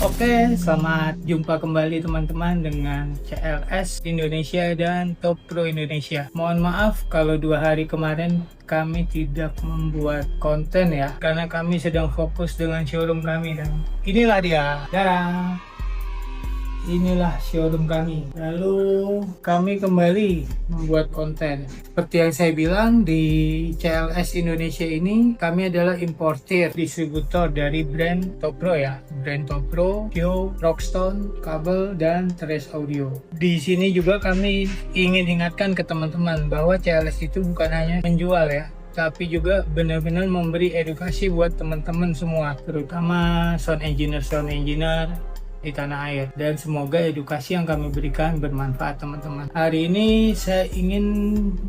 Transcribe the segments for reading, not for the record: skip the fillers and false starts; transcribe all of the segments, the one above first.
Oke, selamat jumpa kembali teman-teman dengan CLS Indonesia dan Top Pro Indonesia. Mohon maaf kalau 2 hari kemarin kami tidak membuat konten ya, karena kami sedang fokus dengan showroom kami dan inilah dia. Dan inilah showroom kami. Lalu kami kembali membuat konten. Seperti yang saya bilang, di CLS Indonesia ini kami adalah importer distributor dari brand Top Pro ya. Brand Top Pro, Kyo, Rockstone, Kabel, dan Tres Audio. Di sini juga kami ingin ingatkan ke teman-teman bahwa CLS itu bukan hanya menjual ya, tapi juga benar-benar memberi edukasi buat teman-teman semua, terutama sound engineer di tanah air, dan semoga edukasi yang kami berikan bermanfaat teman-teman. Hari ini saya ingin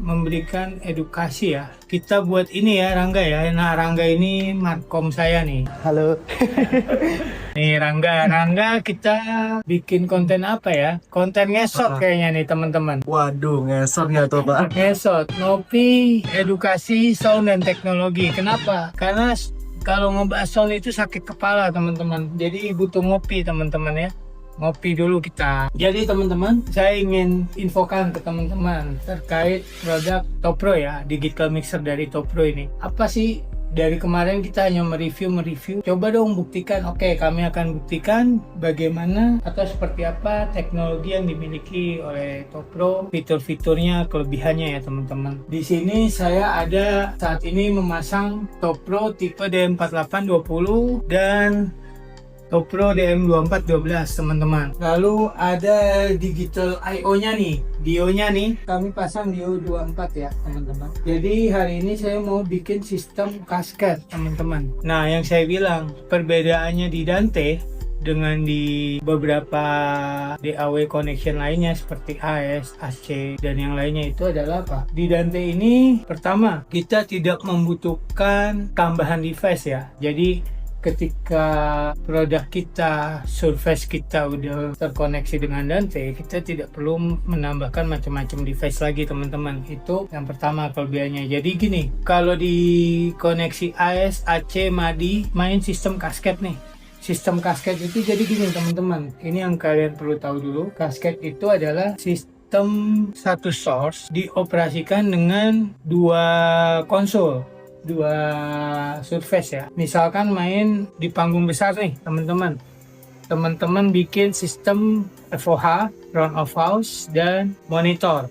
memberikan edukasi ya. Kita buat ini ya Rangga ya. Nah, Rangga ini markom saya nih. Halo. Nih Rangga kita bikin konten apa ya? Konten ngesot kayaknya nih teman-teman. Waduh, ngesot nggak tuh Pak? Ngesot, ngopi, edukasi, sound dan teknologi. Kenapa? Karena kalau ngebahas sound itu sakit kepala teman-teman. Jadi butuh ngopi teman-teman ya. Ngopi dulu kita. Jadi teman-teman, saya ingin infokan ke teman-teman terkait produk Top Pro ya, digital mixer dari Top Pro ini. Apa sih? Dari kemarin kita hanya mereview. Coba dong buktikan. Oke, kami akan buktikan bagaimana atau seperti apa teknologi yang dimiliki oleh Top Pro, fitur-fiturnya, kelebihannya ya teman-teman. Di sini saya ada saat ini memasang Top Pro tipe DM4820 dan Top Pro DM2412 teman-teman. Lalu ada digital I/O-nya nih, Dio-nya nih. Kami pasang Dio 24 ya teman-teman. Jadi hari ini saya mau bikin sistem kasket teman-teman. Nah, yang saya bilang perbedaannya di Dante dengan di beberapa DAW connection lainnya seperti AS, AC, dan yang lainnya itu adalah apa? Di Dante ini pertama, kita tidak membutuhkan tambahan device ya. Jadi ketika produk kita, surface kita udah terkoneksi dengan Dante, kita tidak perlu menambahkan macam-macam device lagi teman-teman. Itu yang pertama kelebihannya. Jadi gini, kalau di koneksi AS, AC, MADI, main sistem kasket nih. Sistem kasket itu jadi gini teman-teman. Ini yang kalian perlu tahu dulu. Kasket itu adalah sistem satu source dioperasikan dengan dua konsol, dua surface ya. Misalkan main di panggung besar nih teman-teman bikin sistem FOH, front of house, dan monitor.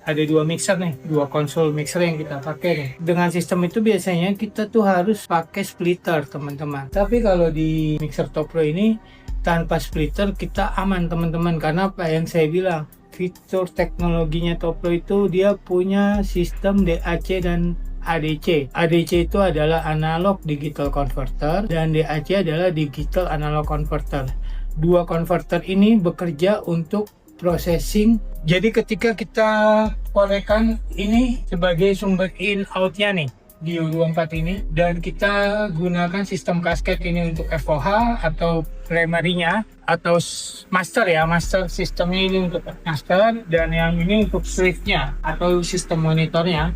Ada dua mixer nih, dua konsol mixer yang kita pakai nih. Dengan sistem itu biasanya kita tuh harus pakai splitter teman-teman. Tapi kalau di mixer Top Pro ini tanpa splitter kita aman teman-teman, karena apa yang saya bilang, fitur teknologinya Top Pro itu dia punya sistem DAC dan ADC. ADC itu adalah analog digital converter dan DAC adalah digital analog converter. Dua converter ini bekerja untuk processing. Jadi ketika kita konekkan ini sebagai sumber in outnya nih, Dio 24 ini, dan kita gunakan sistem kasket ini untuk FOH atau primary-nya atau master ya, master sistemnya ini untuk master, dan yang ini untuk sleeve-nya atau sistem monitornya.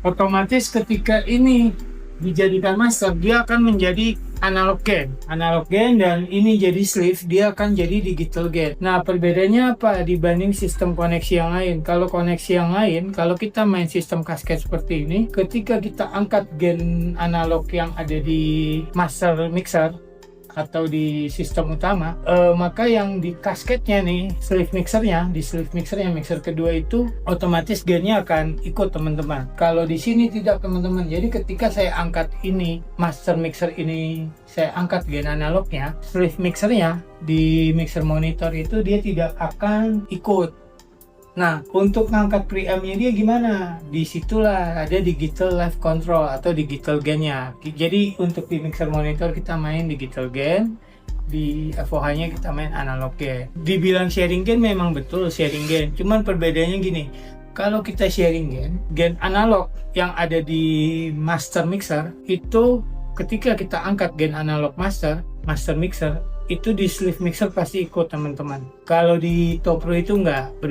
Otomatis ketika ini dijadikan master, dia akan menjadi analog gain, dan ini jadi sleeve, dia akan jadi digital gain. Nah, perbedaannya apa dibanding sistem koneksi yang lain? Kalau koneksi yang lain, kalau kita main sistem kasket seperti ini, ketika kita angkat gain analog yang ada di master mixer atau di sistem utama, maka yang di kasketnya nih, sleeve mixernya, di sleeve mixernya, mixer kedua itu otomatis gainnya akan ikut teman-teman. Kalau di sini tidak teman-teman. Jadi ketika saya angkat ini, master mixer ini, saya angkat gain analognya, sleeve mixernya di mixer monitor itu dia tidak akan ikut. Nah, untuk ngangkat preampnya dia gimana? Disitulah ada digital live control atau digital gain-nya. Jadi untuk di mixer monitor kita main digital gain, di FOH-nya kita main analog gain. Dibilang sharing gain memang betul sharing gain. Cuman perbedaannya gini, kalau kita sharing gain analog yang ada di master mixer itu ketika kita angkat gain analog master mixer, itu di sleeve mixer pasti ikut teman-teman. Kalau di Top Pro itu nggak,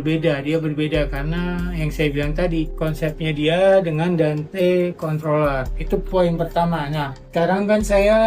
dia berbeda karena yang saya bilang tadi, konsepnya dia dengan Dante controller. Itu poin pertama. Nah, sekarang kan saya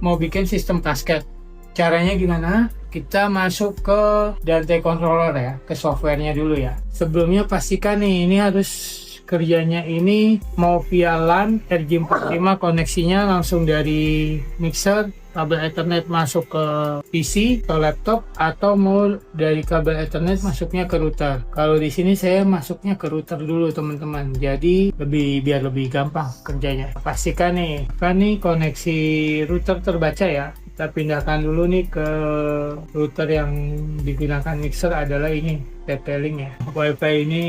mau bikin sistem kasket. Caranya gimana? Kita masuk ke Dante Controller ya, ke softwarenya dulu ya. Sebelumnya pastikan nih, ini harus kerjanya ini mau via LAN RJ45, koneksinya langsung dari mixer, kabel Ethernet masuk ke PC, ke laptop, atau mau dari kabel Ethernet masuknya ke router. Kalau di sini saya masuknya ke router dulu teman-teman. Jadi biar lebih gampang kerjanya. Pastikan nih, kan nih koneksi router terbaca ya. Kita pindahkan dulu nih ke router yang digunakan mixer adalah ini TP-Link ya. WiFi ini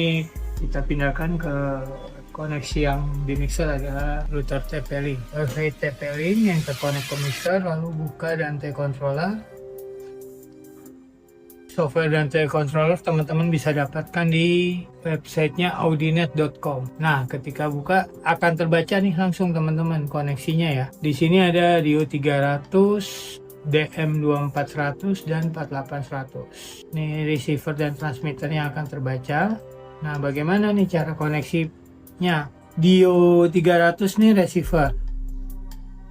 kita pindahkan ke koneksi yang di mixer adalah router TP-Link. WiFi TP-Link yang terkonek ke mixer, lalu buka Dante Controller. Software Dante Controller teman-teman bisa dapatkan di websitenya audinet.com. Nah, ketika buka akan terbaca nih langsung teman-teman koneksinya ya. Di sini ada Dio 300, DM2400 dan 48100. Ini receiver dan transmitternya akan terbaca. Nah, bagaimana nih cara koneksinya? Dio 300 nih receiver,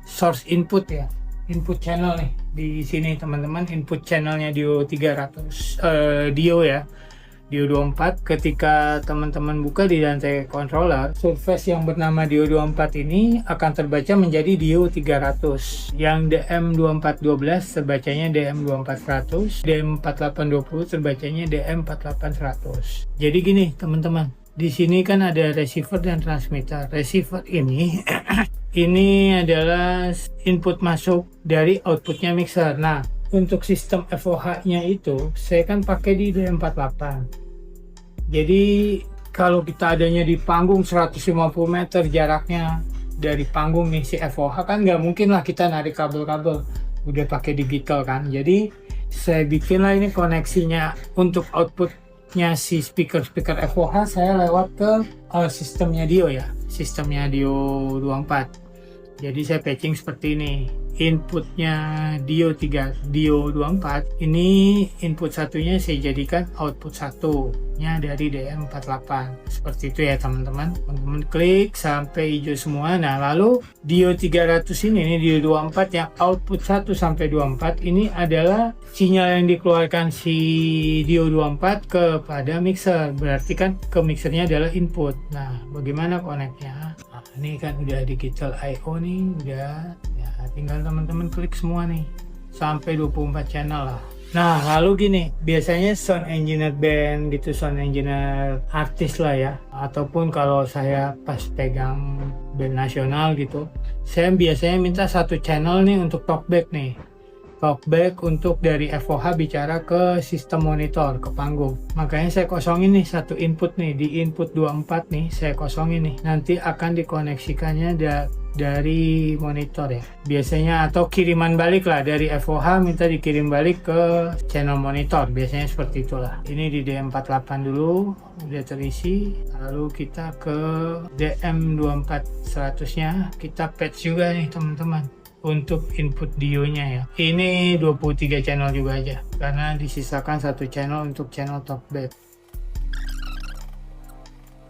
source input ya, input channel nih. Di sini teman-teman input channelnya Dio 300 Dio ya, Dio 24. Ketika teman-teman buka di Dante Controller, surface yang bernama Dio 24 ini akan terbaca menjadi Dio 300. Yang DM2412 terbacanya DM2400, DM4820 terbacanya DM4800. Jadi gini teman-teman, di sini kan ada receiver dan transmitter. Receiver ini ini adalah input masuk dari outputnya mixer. Nah, untuk sistem FOH-nya itu saya kan pakai di DM48. Jadi kalau kita adanya di panggung 150 meter jaraknya dari panggung nih si FOH, kan nggak mungkin lah kita narik kabel-kabel, udah pakai digital kan. Jadi saya bikinlah ini koneksinya untuk outputnya si speaker FOH, saya lewat ke sistemnya Dio ya, sistemnya Dio 24. Jadi saya patching seperti ini. Inputnya Dio 24 ini input satunya saya jadikan output satunya dari DM48. Seperti itu ya teman-teman. Teman-teman klik sampai hijau semua. Nah, lalu Dio 300 ini Dio 24 yang output 1 sampai 24 ini adalah sinyal yang dikeluarkan si Dio 24 kepada mixer. Berarti kan ke mixernya adalah input. Nah, bagaimana connect-nya? Nah, ini kan udah digital I/O nih, udah ya, tinggal teman-teman klik semua nih sampai 24 channel lah. Nah, lalu gini, biasanya sound engineer band gitu, sound engineer artis lah ya, ataupun kalau saya pas pegang band nasional gitu, saya biasanya minta satu channel nih untuk talkback nih. Talkback untuk dari FOH bicara ke sistem monitor, ke panggung. Makanya saya kosongin nih satu input nih, di input 24 nih saya kosongin nih. Nanti akan dikoneksikannya dari monitor ya. Biasanya atau kiriman balik lah dari FOH minta dikirim balik ke channel monitor. Biasanya seperti itulah. Ini di DM48 dulu udah terisi. Lalu kita ke DM24100-nya kita patch juga nih teman-teman. Untuk input Dio-nya ya, ini 23 channel juga aja karena disisakan satu channel untuk channel talkback.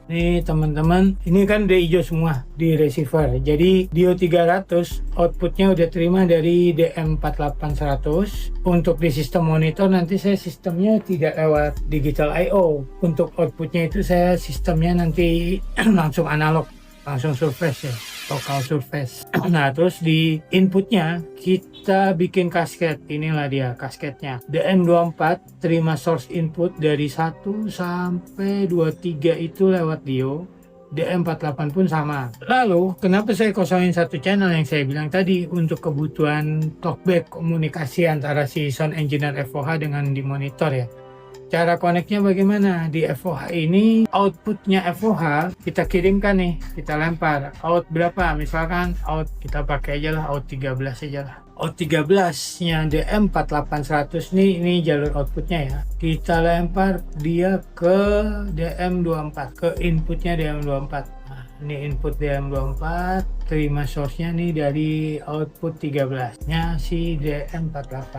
Nih teman-teman, ini kan udah hijau semua di receiver. Jadi Dio 300 outputnya udah terima dari DM48100. Untuk di sistem monitor nanti saya sistemnya tidak lewat digital I/O. Untuk outputnya itu saya sistemnya nanti langsung analog, langsung surface ya, local surface. Nah, terus di inputnya kita bikin kasket. Inilah dia kasketnya. DM24 terima source input dari 1 sampai 23 itu lewat Dio. DM48 pun sama. Lalu kenapa saya kosongin satu channel yang saya bilang tadi untuk kebutuhan talkback, komunikasi antara si sound engineer FOH dengan di monitor ya. Cara connect-nya bagaimana? Di FOH ini outputnya FOH kita kirimkan nih, kita lempar. Out berapa? Misalkan out kita pakai aja lah, out 13 aja lah. Out 13-nya DM48100 nih, ini jalur outputnya ya. Kita lempar dia ke DM24, ke inputnya DM24. Nah, ini input DM24, terima source-nya nih dari output 13-nya si DM48.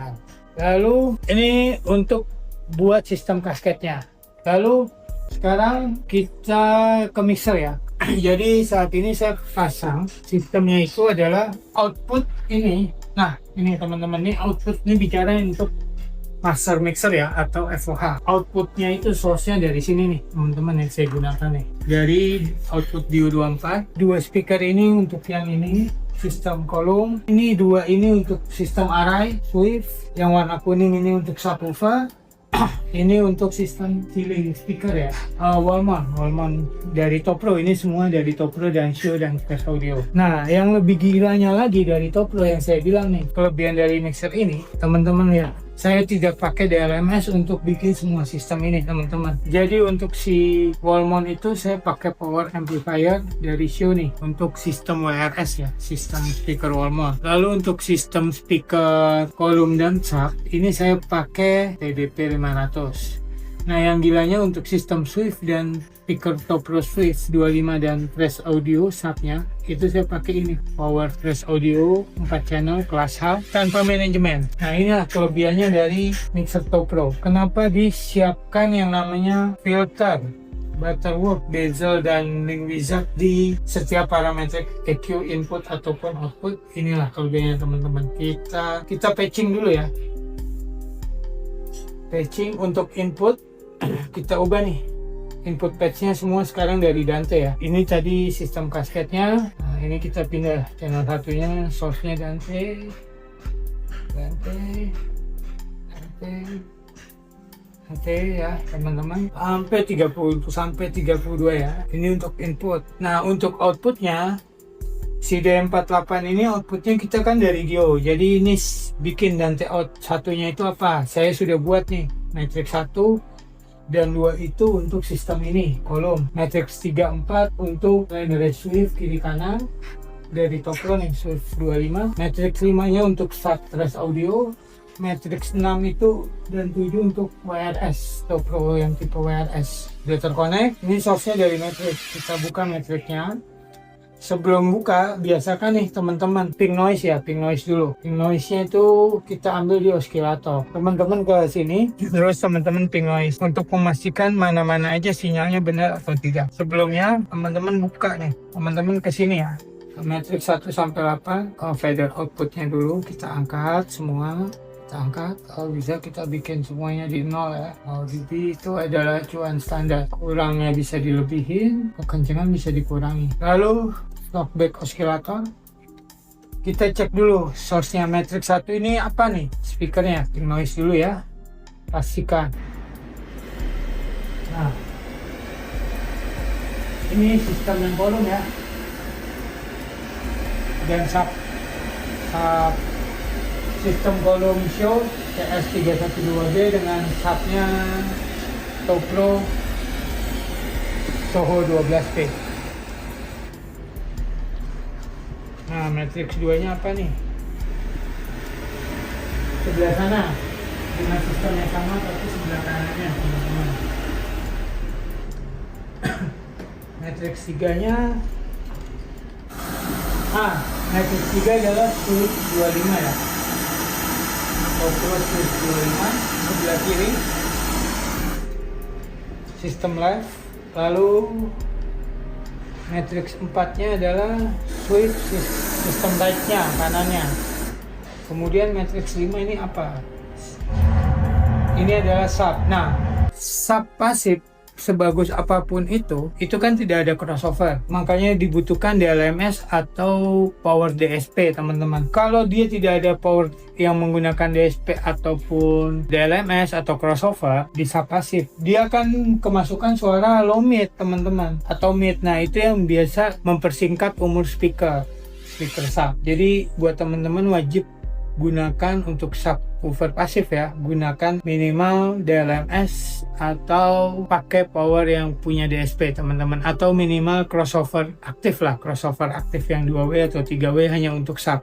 Lalu ini untuk buat sistem kasketnya. Lalu sekarang kita ke mixer ya. Jadi saat ini saya pasang sistemnya itu adalah output ini Nah, ini teman-teman, ini output, ini bicara untuk master mixer ya, atau FOH. Outputnya itu source-nya dari sini nih teman-teman, yang saya gunakan nih, dari output DO24. Dua speaker ini untuk yang ini sistem kolom, ini dua ini untuk sistem array Swift, yang warna kuning ini untuk subwoofer. Ini untuk sistem ceiling speaker ya, Wallman dari Topro. Ini semua dari Topro dan Shure dan Flash Audio. Nah, yang lebih gilanya lagi dari Topro yang saya bilang nih, kelebihan dari mixer ini teman-teman ya, saya tidak pakai DLMS untuk bikin semua sistem ini teman-teman. Jadi untuk si Wallman itu saya pakai power amplifier dari Shure nih untuk sistem WRS ya, sistem speaker Wallman. Lalu untuk sistem speaker kolom dan sub ini saya pakai TDP 500. Nah, yang gilanya untuk sistem Swift dan speaker Topro Swift 25 dan Flash Audio subnya itu saya pakai ini Power Flash Audio 4 channel kelas H tanpa manajemen. Nah, inilah kelebihannya dari mixer Topro. Kenapa disiapkan yang namanya filter, butterwork, bezel, dan link wizard di setiap parameter EQ input ataupun output. Inilah kelebihannya teman-teman. Kita patching dulu ya. Patching untuk input kita ubah nih, input patchnya semua sekarang dari Dante ya. Ini tadi sistem kasketnya. Nah, ini kita pindah channel satunya, source-nya Dante ya teman-teman, sampai 30 sampai 32 ya. Ini untuk input. Nah, untuk outputnya si D48 ini outputnya kita kan dari Dio. Jadi ini bikin Dante out satunya itu apa? Saya sudah buat nih matrix 1 dan 2 itu untuk sistem ini kolom, matrix 34 untuk dari Swift kiri kanan dari Topro nih Swift 25, matrix 5 nya untuk Flash Audio, matrix 6 itu dan 7 untuk WRS Topro yang tipe WRS. Sudah terkonek. Ini source-nya dari matrix. Kita buka matrixnya. Sebelum buka, biasakan nih teman-teman ping noise ya, ping noise dulu. Ping noise-nya itu kita ambil di oscillator. Teman-teman ke sini, terus teman-teman ping noise untuk memastikan mana-mana aja sinyalnya benar atau tidak. Sebelumnya teman-teman buka nih, teman-teman ke sini ya. Matrix 1 sampai 8, fader outputnya dulu kita angkat semua. Kita angkat, kalau bisa kita bikin semuanya di 0 ya. 0 dB itu adalah acuan standar. Kurangnya bisa dilebihin, kekencangan bisa dikurangi. Lalu talkback oscillator, kita cek dulu source-nya matrix 1 ini apa nih, speakernya, ping noise dulu ya, pastikan. Nah, ini sistem yang kolom ya, dan sub sistem kolom Shure TS312B dengan subnya Topro Soho 12P. Nah, matrix 2 nya apa nih? Sebelah sana dengan sistem yang sama tapi sebelah kanannya teman-teman. Matrix 3 nya matrix 3 adalah Swift 25 ya, Topro Swift 25 sebelah kiri sistem live. Lalu matrix 4 nya adalah Swift sistem light-nya kanannya. Kemudian matrix 5 ini apa? Ini adalah sub. Nah, sub pasif sebagus apapun itu kan tidak ada crossover. Makanya dibutuhkan DLMS atau power DSP teman-teman. Kalau dia tidak ada power yang menggunakan DSP ataupun DLMS atau crossover di sub pasif, dia akan kemasukan suara low mid teman-teman atau mid. Nah, itu yang biasa mempersingkat umur speaker sub. Jadi buat teman-teman wajib gunakan untuk subwoofer pasif ya, gunakan minimal DLMS atau pakai power yang punya DSP teman-teman, atau minimal crossover aktif lah, crossover aktif yang 2W atau 3W hanya untuk sub.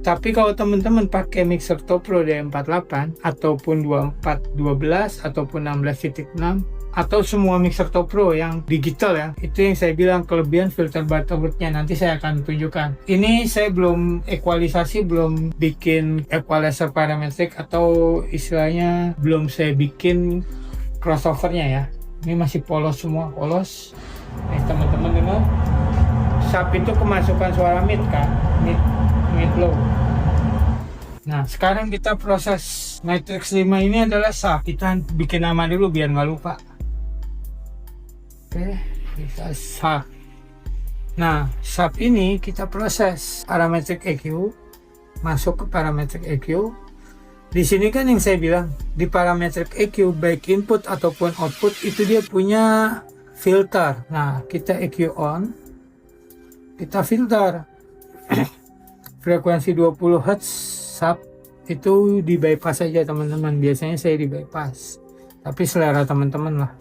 Tapi kalau teman-teman pakai mixer Topro D48 ataupun 2412 ataupun 16.6 atau semua mixer Topro yang digital ya, itu yang saya bilang kelebihan filter butterwork-nya. Nanti saya akan tunjukkan. Ini saya belum equalisasi, belum bikin equalizer parametric atau istilahnya belum saya bikin crossover-nya ya. Ini masih polos semua, polos. Nih teman-teman dengar, sub itu kemasukan suara mid kan, mid low. Nah, sekarang kita proses matrix 5 ini adalah sub. Kita bikin nama dulu biar nggak lupa. Oke, kita sub. Nah, sub ini kita proses parametric EQ, masuk ke parametric EQ. Di sini kan yang saya bilang, di parametric EQ baik input ataupun output itu dia punya filter. Nah, kita EQ on, kita filter. Frekuensi 20 Hz sub itu di bypass saja teman-teman. Biasanya saya di bypass, tapi selera teman-teman lah.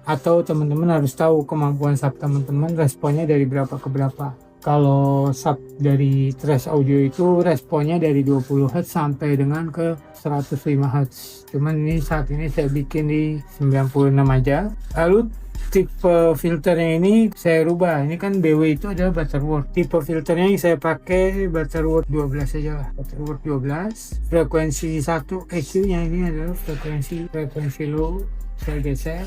Atau teman-teman harus tahu kemampuan sub teman-teman, responnya dari berapa ke berapa. Kalau sub dari trash audio itu responnya dari 20 Hz sampai dengan ke 105 Hz. Cuman ini saat ini saya bikin di 96 aja. Lalu tipe filternya ini saya rubah. Ini kan BW itu adalah Butterworth. Tipe filternya yang saya pakai Butterworth 12 aja lah. Butterworth 12. Frekuensi 1 EQ nya ini adalah frekuensi low. Saya geser.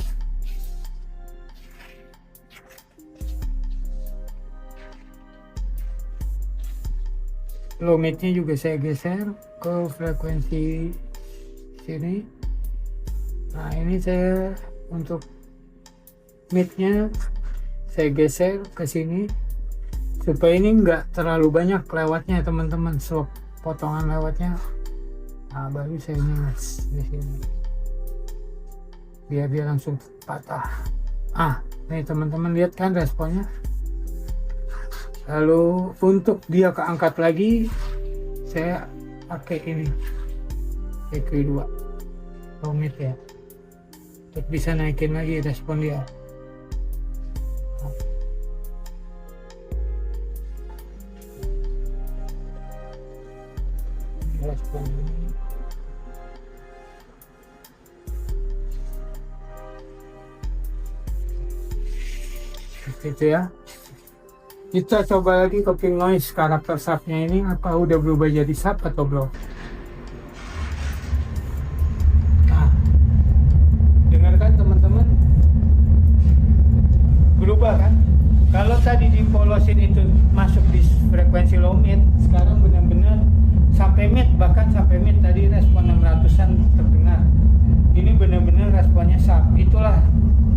Low mid-nya juga saya geser ke frekuensi sini. Nah, ini saya untuk mid-nya saya geser ke sini supaya ini enggak terlalu banyak lewatnya teman-teman, slop potongan lewatnya. Nah, baru saya minus di sini biar dia langsung patah. Nih teman-teman lihat kan responnya. Lalu untuk dia keangkat lagi saya pakai ini EQ2 low mid ya, untuk bisa naikin lagi respon dia. Respon ini seperti itu ya. Kita coba lagi coping noise karakter subnya ini, apa udah berubah jadi sub atau belum. Nah, dengarkan teman-teman, berubah kan. Kalau tadi di polosin itu masuk di frekuensi low mid, sekarang benar-benar sampai mid, bahkan sampai mid. Tadi respon 600-an terdengar, ini benar-benar responnya sub. Itulah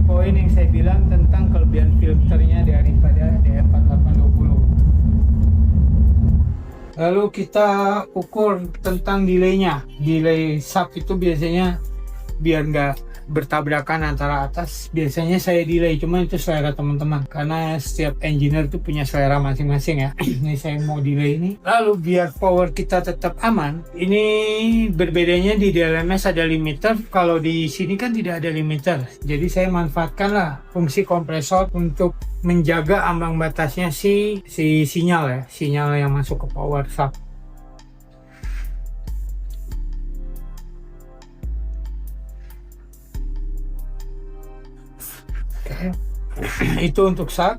poin yang saya bilang tentang kelebihan filternya daripada DM4820. Lalu kita ukur tentang delaynya. Delay sub itu biasanya biar nggak bertabrakan antara atas, biasanya saya delay, cuma itu selera teman-teman karena setiap engineer itu punya selera masing-masing ya. Ini saya mau delay ini. Lalu biar power kita tetap aman, ini berbedanya di DLMS ada limiter, kalau di sini kan tidak ada limiter. Jadi saya manfaatkanlah fungsi kompresor untuk menjaga ambang batasnya si sinyal ya, sinyal yang masuk ke power sub. Itu untuk sub.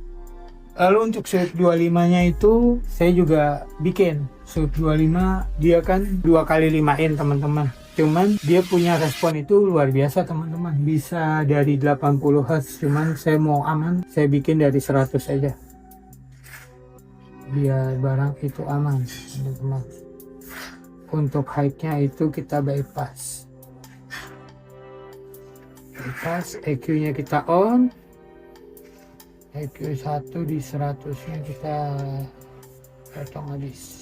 Lalu untuk sweep 25 nya itu saya juga bikin sweep 25, dia kan 2 kali 5 in teman-teman, cuman dia punya respon itu luar biasa teman-teman, bisa dari 80 Hz, cuman saya mau aman, saya bikin dari 100 aja biar barang itu aman teman-teman. Untuk height-nya itu kita bypass, EQ nya kita on, EQ 1 di 100 nya kita potong habis.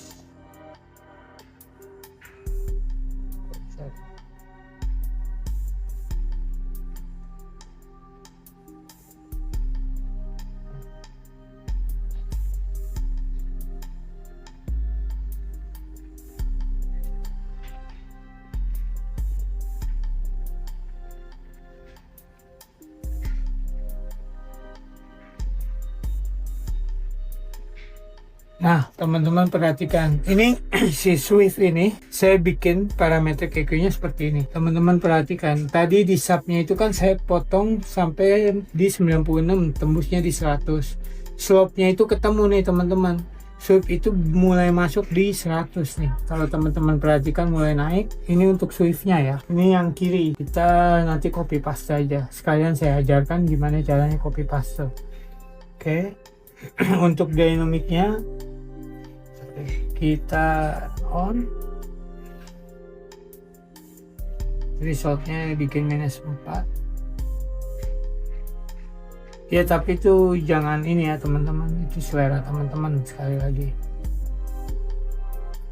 Nah teman-teman perhatikan, ini si Swift ini saya bikin parameter EQ nya seperti ini. Teman-teman perhatikan, tadi di subnya itu kan saya potong sampai di 96, tembusnya di 100. Slope nya itu ketemu nih teman-teman, Swift itu mulai masuk di 100 nih. Kalau teman-teman perhatikan mulai naik. Ini untuk Swift nya ya, ini yang kiri. Kita nanti copy paste aja, sekalian saya ajarkan gimana caranya copy paste. Oke. Untuk dynamicnya kita on, resultnya bikin minus 4. Ya tapi itu jangan ini ya teman-teman, itu selera teman-teman sekali lagi.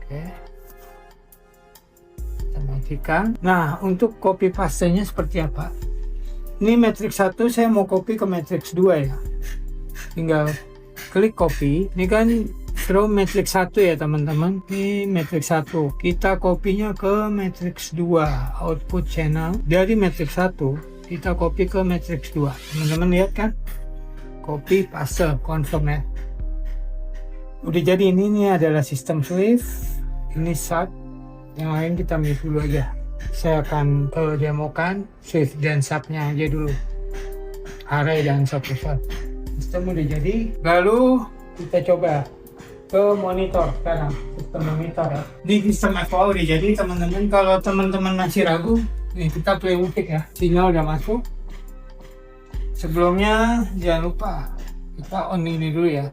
Oke, kita matikan. Nah, untuk copy paste-nya seperti apa? Ini matrix 1 saya mau copy ke matrix 2 ya. Tinggal klik copy. Ini kan from matrix 1 ya teman-teman. Ini matrix 1. Kita kopinya ke matrix 2. Output channel dari matrix 1 kita copy ke matrix 2. Teman-teman lihat kan? Copy paste confirm ya. Udah jadi. Ini adalah sistem Swift. Ini sub. Yang lain kita mute dulu aja. Saya akan demokan Swift dan subnya aja dulu, array dan subwoofer. Sistem udah jadi, lalu kita coba ke monitor sekarang, sistem monitor ya. Ini sistem FOA udah jadi teman-teman. Kalau teman-teman masih ragu, nih kita play musik ya. Sinyal udah masuk. Sebelumnya jangan lupa kita on ini dulu ya,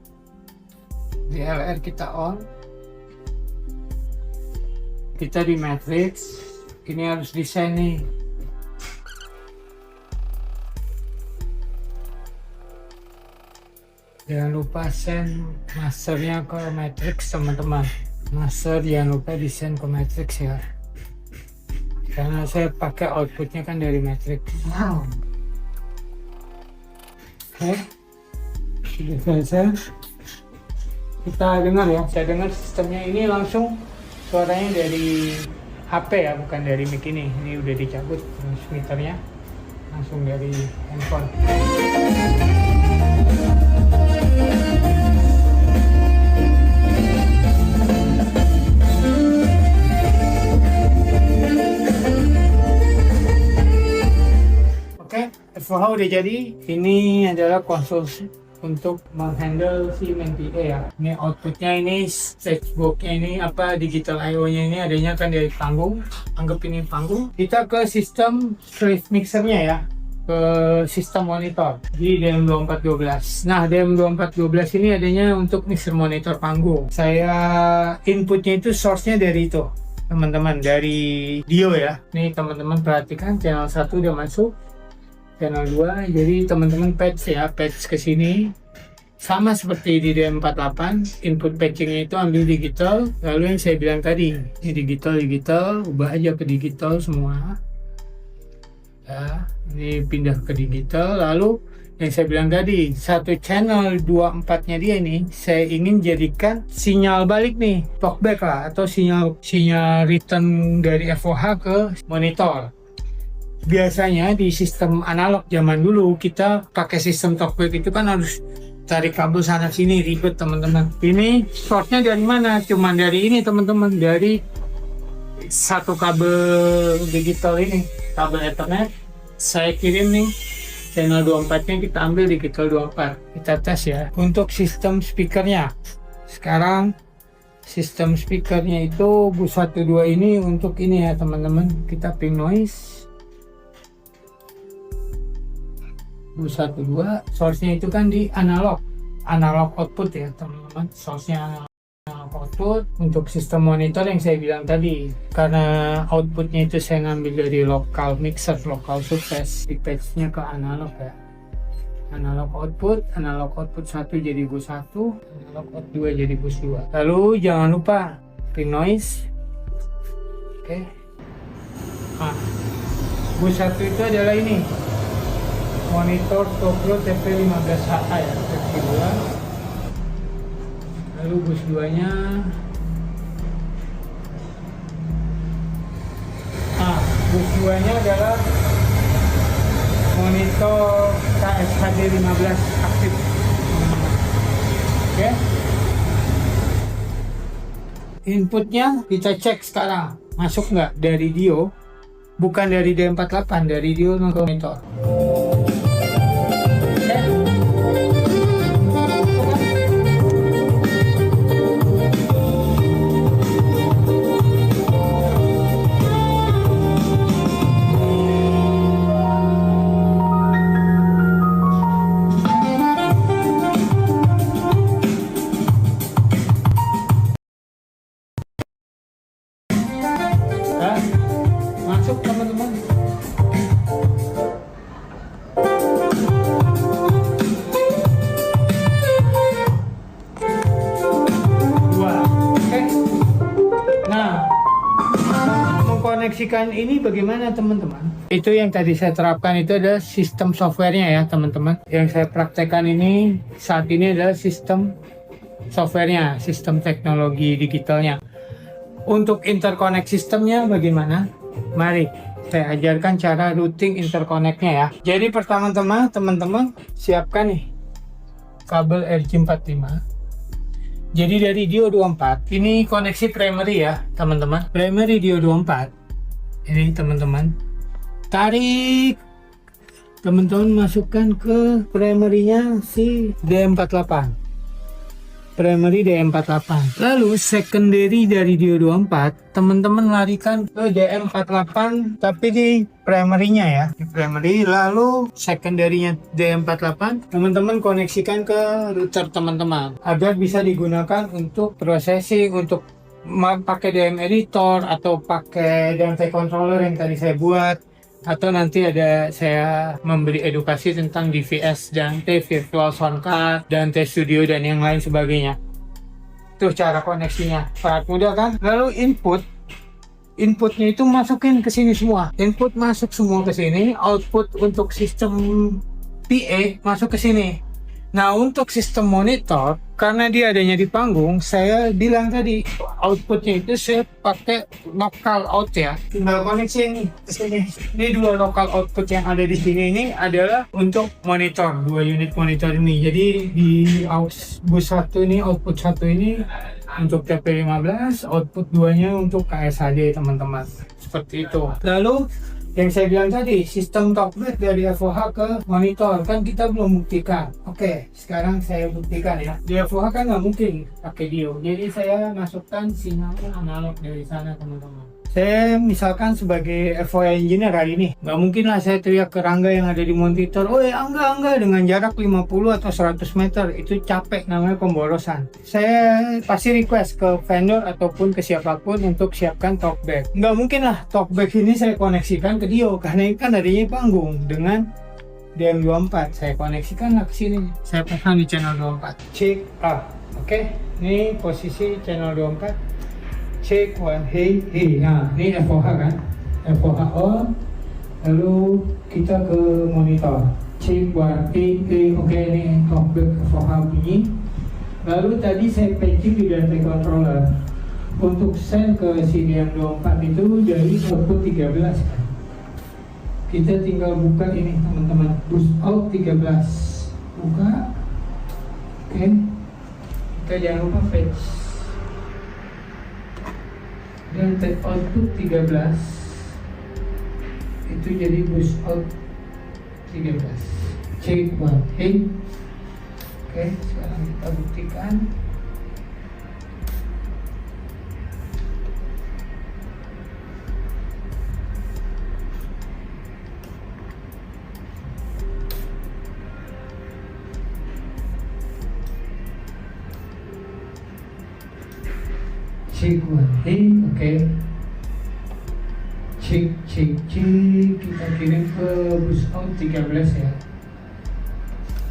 DLR kita on. Kita di matrix. Ini harus desain nih. Jangan lupa send masternya ke matrix teman-teman. Master jangan lupa desain ke matrix ya. Karena saya pakai outputnya kan dari matrix. Wow. Oke, sudah selesai. Kita dengar ya. Saya dengar sistemnya ini langsung suaranya dari HP ya, bukan dari mic ini. Ini udah dicabut transmitternya, langsung dari handphone. Oke, FOH udah jadi. Ini adalah konsol untuk menghandle si main PA ya. Ini outputnya, ini stageboxnya, ini apa digital I/O nya ini adanya kan dari panggung. Anggap ini panggung. Kita ke sistem Swift mixernya ya, ke sistem monitor di DM2412. Nah, DM2412 ini adanya untuk mixer monitor panggung. Saya inputnya itu source-nya dari itu teman-teman, dari Dio ya. Nih teman-teman perhatikan, channel 1 udah masuk, channel 2. Jadi teman-teman patch ya, patch ke sini sama seperti di DM48. Input patchingnya itu ambil digital, lalu yang saya bilang tadi, ini digital ubah aja ke digital semua ya. Ini pindah ke digital. Lalu yang saya bilang tadi, satu channel 24 nya dia ini saya ingin jadikan sinyal balik nih, talkback lah, atau sinyal return dari FOH ke monitor. Biasanya di sistem analog zaman dulu kita pakai sistem talkback itu kan harus tarik kabel sana sini, ribet teman-teman. Ini shortnya dari mana? Cuman dari ini teman-teman, dari satu kabel digital ini, kabel Ethernet. Saya kirim nih channel 24 nya, kita ambil digital 24, kita tes ya. Untuk sistem speakernya, sekarang sistem speakernya itu bus 12 ini untuk ini ya teman-teman. Kita ping noise bus 12, source-nya itu kan di analog output ya teman-teman. Source-nya analog output. Untuk sistem monitor yang saya bilang tadi, karena outputnya itu saya ngambil dari local mixer, local surface, di patch-nya ke analog ya. Analog output 1 jadi bus 1, analog output 2 jadi bus 2. Lalu jangan lupa ping noise. Oke. Nah, bus 1 itu adalah ini, monitor Tokyo TP15HA ya, versi 2. Lalu bus 2 nya bus 2 nya adalah monitor KSHD15 aktif. Oke. Inputnya kita cek sekarang masuk nggak dari Dio, bukan dari DM48, dari Dio ke monitor. Masuk teman-teman. Mengkoneksikan ini bagaimana teman-teman? Itu yang tadi saya terapkan itu adalah sistem softwarenya ya teman-teman. Yang saya praktekkan ini saat ini adalah sistem softwarenya, sistem teknologi digitalnya. Untuk interconnect sistemnya bagaimana? Mari saya ajarkan cara routing interconnectnya ya. Jadi pertama-tama teman-teman siapkan nih kabel RJ45. Jadi dari diodo 4 ini koneksi primary ya teman-teman. Primary diodo 4 ini teman-teman. Tarik, teman-teman masukkan ke primary-nya si D48. Primary D48. Lalu secondary dari diodo 4 teman-teman larikan ke DM48 tapi di primary-nya ya, di primary. Lalu secondary-nya DM48 teman-teman koneksikan ke router teman-teman agar bisa digunakan untuk processing, untuk pakai DM editor atau pakai DMT controller yang tadi saya buat, atau nanti ada saya memberi edukasi tentang DVS dan Virtual Sound Card dan Studio dan yang lain sebagainya. Tuh cara koneksinya sangat mudah kan. Lalu inputnya itu masukin ke sini semua. Input masuk semua ke sini, output untuk sistem PA masuk ke sini. Nah, untuk sistem monitor, karena dia adanya di panggung, saya bilang tadi outputnya itu saya pakai local out ya. Tinggal koneksi ini ke sini. Ini dua local output yang ada di sini ini adalah untuk monitor, dua unit monitor ini. Jadi di aux bus 1 ini, output 1 ini untuk TP15, output 2-nya untuk KSHD teman-teman. Seperti itu. Lalu yang saya bilang tadi, sistem talkback dari FOH ke monitor, kan kita belum buktikan. Oke, sekarang saya buktikan ya. Di FOH kan nggak mungkin pakai dio, jadi saya masukkan sinyal analog dari sana teman-teman. Saya misalkan sebagai FOH engineer hari ini, nggak mungkin lah saya teriak ke Rangga yang ada di monitor, "Oi Angga, dengan jarak 50 atau 100 meter, itu capek, namanya pemborosan." Saya pasti request ke vendor ataupun ke siapapun untuk siapkan talkback. Nggak mungkin lah talkback ini saya koneksikan ke dio, karena ini kan adanya panggung dengan DM24. Saya koneksikan lah ke sini, saya pasang di channel 24. Check up, oke? Ini posisi channel 24. Check one, hey. Nah, ini FOH kan, FOH on. Lalu kita ke monitor. Check one, hey. Oke, ini talkback FOH bunyi. Lalu tadi saya patching di DMT controller untuk send ke CDM24 itu dari output 13 kan. Kita tinggal buka ini teman-teman, boost out 13. Buka. Oke. Kita jangan lupa patch. Dan take output 13 itu jadi boost out 13. Check one, hey. Oke, sekarang kita buktikan. Check one, hey, oke. Cek, kita kirim ke boost out 13 ya.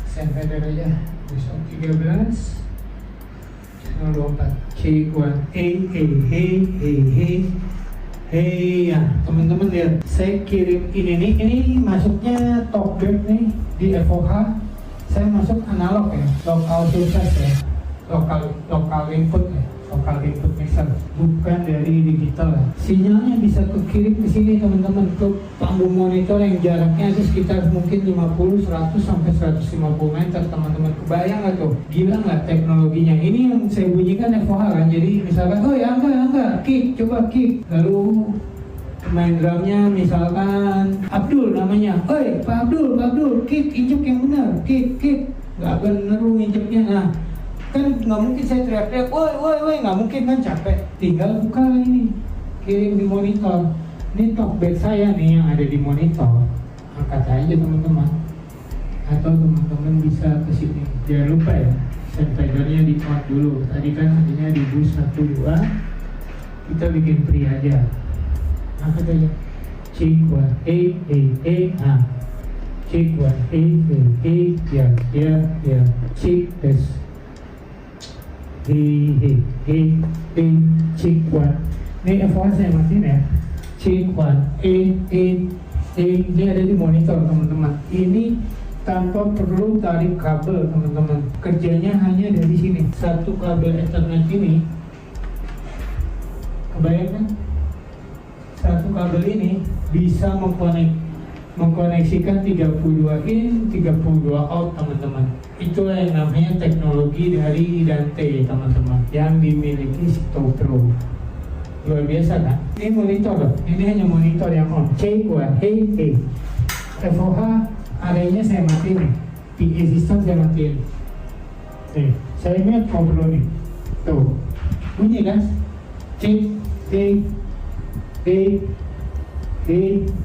Send header aja, boost out 13 channel 24. Check one, hey ya teman-teman lihat, saya kirim ini masuknya talkback nih di FOH. Saya masuk analog ya, local sources ya, lokal input ya, lokal input mixer, bukan dari digital ya. Sinyalnya bisa kekirim ke sini teman-teman, ke panggung monitor yang jaraknya itu sekitar mungkin 50, 100 sampai 150 meter teman-teman. Kebayang nggak tuh? Gila nggak teknologinya? Ini yang saya bunyikan FOH kan. Jadi misalkan, oh ya Angga, kick, coba kick. Lalu main drumnya misalkan Abdul namanya, oi Pak Abdul, kick, injek yang benar, kick, nggak bener lu injeknya. Nah, kan nggak mungkin saya teriak-teriak, woi, nggak mungkin kan, capek. Tinggal buka ini, kirim di monitor. Ini talkback saya nih yang ada di monitor, angkat aja teman-teman. Atau teman-teman bisa ke sini. Jangan lupa ya, sendpadernya di on dulu. Tadi kan adanya di bus 1, 2. Kita bikin free aja. Angkat aja. Check one, nah. Check one, ya. Check test. Hey, check one, Ini FOH saya matiin ya. C1 ini ada di monitor teman-teman. Ini tanpa perlu tarik kabel teman-teman. Kerjanya hanya dari sini. Satu kabel Ethernet ini, kebayang kan? Satu kabel ini bisa mengkoneksikan 32 in, 32 out teman-teman. Itulah yang namanya teknologi dari Dante teman-teman, yang dimiliki si Topro. Luar biasa kan? Ini monitor loh. Ini hanya monitor yang on. C1 FOH arenya saya matiin nih. PA system saya matiin. Nih, saya lihat Topro nih. Tuh, bunyi kan?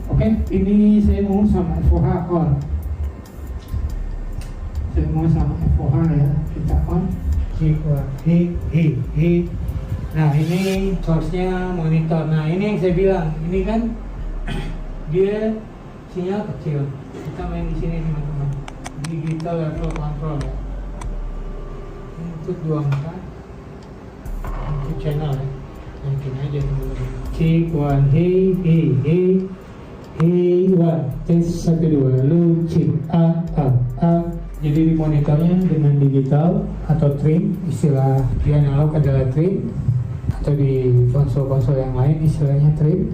Oke, ini saya mau sama FOH on. Saya mau sama FOH ya, kita on. Nah ini source-nya monitor. Nah ini yang saya bilang, ini kan dia sinyal kecil. Kita main di sini teman-teman. Digital level control ya. Input 24. Input channel ya. Mungkin aja teman-teman. Check 1, hey 1, tes 1 2, lu check A. Jadi di monitornya dengan digital atau trim, istilah di analog adalah trim, atau di konsol-konsol yang lain istilahnya trim.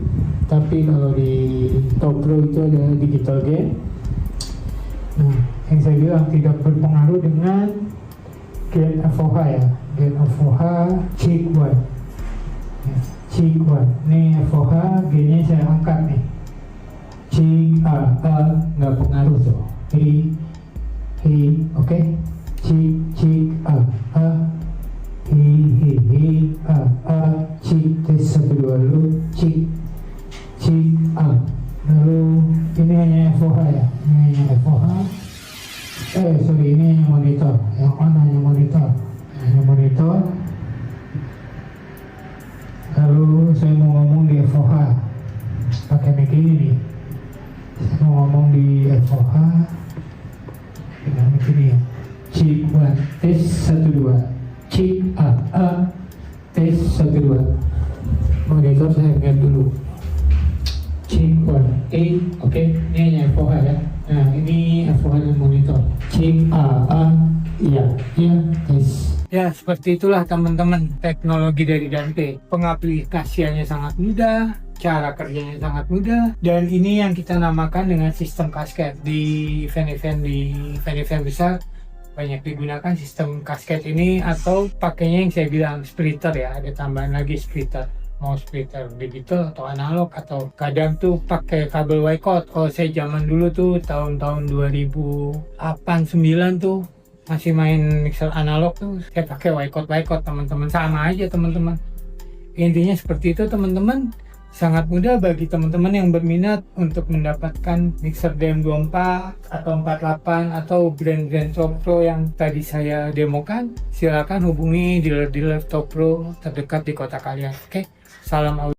Tapi kalau di Topro itu adalah digital gain. Nah, yang saya bilang tidak berpengaruh dengan gain FOH ya. Gain FOH check 1. Nih FOH gainnya saya angkat nih. Nggak pengaruh tuh. Oke. Tes 1 2 lu lalu ini hanya FOH ya. Ini hanya FOH. Ini hanya monitor. Yang on hanya monitor. Lalu saya mau ngomong di FOH pakai mic ini nih. Saya mau ngomong di FOH dengan mic ini ya. Check 1 tes 1 2. Check tes 1 2. Monitor saya lihat dulu. Check 1 oke. Ini hanya FOH ya. Nah ini FOH dan monitor. Check iya tes. Ya seperti itulah teman-teman teknologi dari Dante. Pengaplikasiannya sangat mudah, cara kerjanya sangat mudah, dan ini yang kita namakan dengan sistem kasket. Di event-event besar banyak digunakan sistem kasket ini, atau pakainya yang saya bilang splitter ya, ada tambahan lagi splitter. Mau splitter digital atau analog, atau kadang tuh pakai kabel Wycott. Kalau saya zaman dulu tuh tahun-tahun 2008-9 tuh masih main mixer analog tuh saya pakai Wycott teman-teman. Sama aja teman-teman, intinya seperti itu teman-teman. Sangat mudah bagi teman-teman yang berminat untuk mendapatkan mixer DM24 atau 48 atau brand-brand Topro yang tadi saya demokan. Silakan hubungi dealer-dealer Topro terdekat di kota kalian. Oke, salam audio.